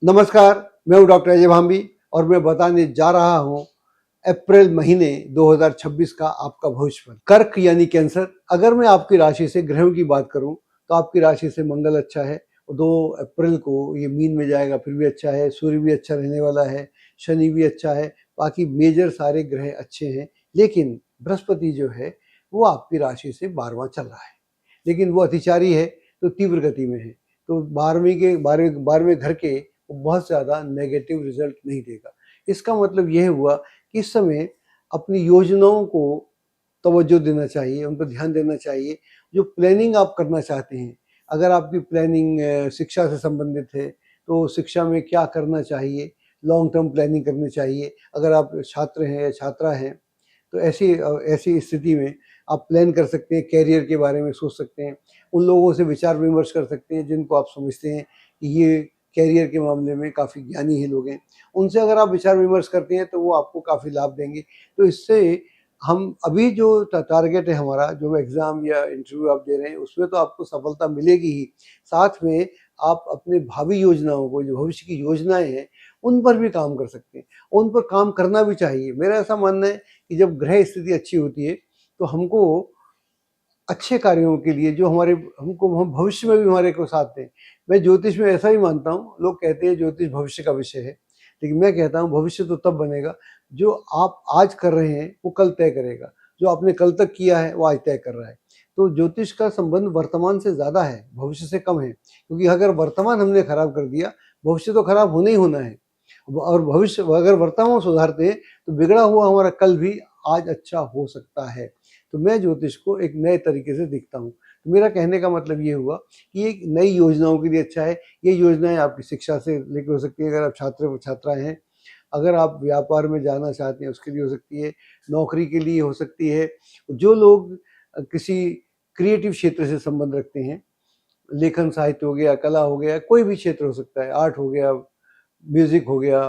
नमस्कार, मैं हूँ डॉक्टर अजय भांबी और मैं बताने जा रहा हूँ अप्रैल महीने 2026 का आपका भविष्यफल। कर्क यानी कैंसर। अगर मैं आपकी राशि से ग्रहों की बात करूँ तो आपकी राशि से मंगल अच्छा है, 2 अप्रैल को ये मीन में जाएगा, फिर भी अच्छा है। सूर्य भी अच्छा रहने वाला है, शनि भी अच्छा है, बाकी मेजर सारे ग्रह अच्छे हैं। लेकिन बृहस्पति जो है वो आपकी राशि से 12वां चल रहा है, लेकिन वो अतिचारी है तो तीव्र गति में है, तो 12वें घर के बहुत ज़्यादा नेगेटिव रिजल्ट नहीं देगा। इसका मतलब यह हुआ कि इस समय अपनी योजनाओं को तवज्जो देना चाहिए, उन पर ध्यान देना चाहिए। जो प्लानिंग आप करना चाहते हैं, अगर आपकी प्लानिंग शिक्षा से संबंधित है तो शिक्षा में क्या करना चाहिए, लॉन्ग टर्म प्लानिंग करनी चाहिए। अगर आप छात्र हैं या छात्रा हैं तो ऐसी स्थिति में आप प्लान कर सकते हैं, कैरियर के बारे में सोच सकते हैं। उन लोगों से विचार विमर्श कर सकते हैं जिनको आप समझते हैं कि ये कैरियर के मामले में काफ़ी ज्ञानी ही लोग हैं। उनसे अगर आप विचार विमर्श करते हैं तो वो आपको काफ़ी लाभ देंगे। तो इससे हम अभी जो टारगेट है हमारा, जो एग्ज़ाम या इंटरव्यू आप दे रहे हैं, उसमें तो आपको सफलता मिलेगी ही, साथ में आप अपने भावी योजनाओं को, जो भविष्य की योजनाएं हैं, उन पर भी काम कर सकते हैं। उन पर काम करना भी चाहिए। मेरा ऐसा मानना है कि जब ग्रह स्थिति अच्छी होती है तो हमको अच्छे कार्यों के लिए, जो हम भविष्य में भी हमारे को साथ दें। मैं ज्योतिष में ऐसा ही मानता हूँ। लोग कहते हैं ज्योतिष भविष्य का विषय है, लेकिन मैं कहता हूँ भविष्य तो तब बनेगा जो आप आज कर रहे हैं वो कल तय करेगा। जो आपने कल तक किया है वो आज तय कर रहा है। तो ज्योतिष का संबंध वर्तमान से ज़्यादा है, भविष्य से कम है, क्योंकि अगर वर्तमान हमने खराब कर दिया, भविष्य तो खराब होना ही होना है। और भविष्य अगर वर्तमान सुधारते हैं तो बिगड़ा हुआ हमारा कल भी आज अच्छा हो सकता है। तो मैं ज्योतिष को एक नए तरीके से देखता हूँ। तो मेरा कहने का मतलब ये हुआ कि ये नई योजनाओं के लिए अच्छा है। ये योजनाएं आपकी शिक्षा से लेकर हो सकती है, अगर आप छात्र छात्राएं हैं। अगर आप व्यापार में जाना चाहते हैं उसके लिए हो सकती है, नौकरी के लिए हो सकती है। जो लोग किसी क्रिएटिव क्षेत्र से संबंध रखते हैं, लेखन साहित्य हो गया, कला हो गया, कोई भी क्षेत्र हो सकता है, आर्ट हो गया, म्यूज़िक हो गया,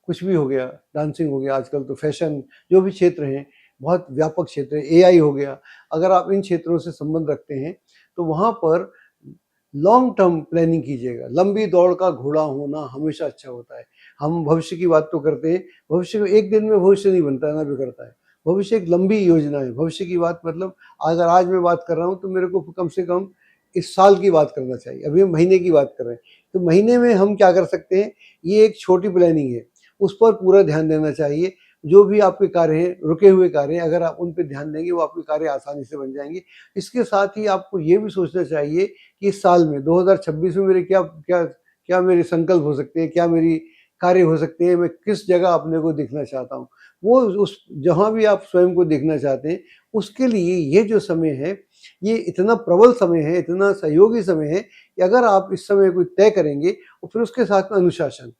कुछ भी हो गया, डांसिंग हो गया, आजकल तो फैशन, जो भी क्षेत्र हैं, बहुत व्यापक क्षेत्र है, एआई हो गया। अगर आप इन क्षेत्रों से संबंध रखते हैं तो वहाँ पर लॉन्ग टर्म प्लानिंग कीजिएगा। लंबी दौड़ का घोड़ा होना हमेशा अच्छा होता है। हम भविष्य की बात तो करते हैं, भविष्य में एक दिन में भविष्य नहीं बनता है, ना बिगड़ता है। भविष्य एक लंबी योजना है। भविष्य की बात मतलब अगर आज मैं बात कर रहा हूँ तो मेरे को कम से कम इस साल की बात करना चाहिए। अभी हम महीने की बात कर रहे हैं, तो महीने में हम क्या कर सकते हैं, ये एक छोटी प्लानिंग है, उस पर पूरा ध्यान देना चाहिए। जो भी आपके कार्य हैं, रुके हुए कार्य हैं, अगर आप उन पे ध्यान देंगे वो आपके कार्य आसानी से बन जाएंगे। इसके साथ ही आपको ये भी सोचना चाहिए कि इस साल में 2026 में मेरे क्या क्या क्या मेरे संकल्प हो सकते हैं, क्या मेरी कार्य हो सकते हैं, मैं किस जगह अपने को देखना चाहता हूँ। वो उस जहाँ भी आप स्वयं को देखना चाहते हैं, उसके लिए ये जो समय है, ये इतना प्रबल समय है, इतना सहयोगी समय है कि अगर आप इस समय कोई तय करेंगे और फिर उसके साथ में अनुशासन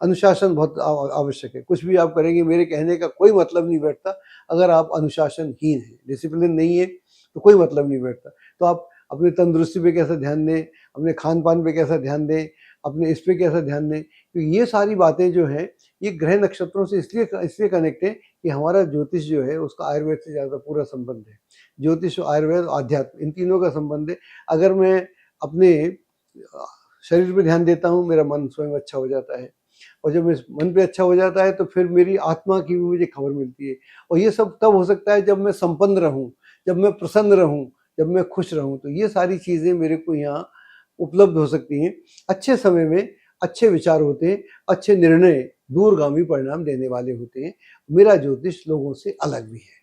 अनुशासन बहुत आवश्यक है। कुछ भी आप करेंगे, मेरे कहने का कोई मतलब नहीं बैठता अगर आप अनुशासनहीन हैं, डिसिप्लिन नहीं है तो कोई मतलब नहीं बैठता। तो आप अपनी तंदुरुस्ती पे कैसा ध्यान दें, अपने खान-पान पे कैसा ध्यान दें, अपने इस पे कैसा ध्यान दें। तो ये सारी बातें जो हैं, ये ग्रह नक्षत्रों से इसलिए कनेक्ट है कि हमारा ज्योतिष जो है उसका आयुर्वेद से ज़्यादा पूरा संबंध है। ज्योतिष, आयुर्वेद, आध्यात्म, इन तीनों का संबंध है। अगर मैं अपने शरीर पे ध्यान देता हूँ, मेरा मन स्वयं अच्छा हो जाता है, और जब इस मन पे अच्छा हो जाता है तो फिर मेरी आत्मा की भी मुझे खबर मिलती है। और ये सब तब हो सकता है जब मैं संपन्न रहूँ, जब मैं प्रसन्न रहूँ, जब मैं खुश रहूँ। तो ये सारी चीज़ें मेरे को यहाँ उपलब्ध हो सकती हैं। अच्छे समय में अच्छे विचार होते हैं, अच्छे निर्णय दूरगामी परिणाम देने वाले होते हैं। मेरा ज्योतिष लोगों से अलग भी है।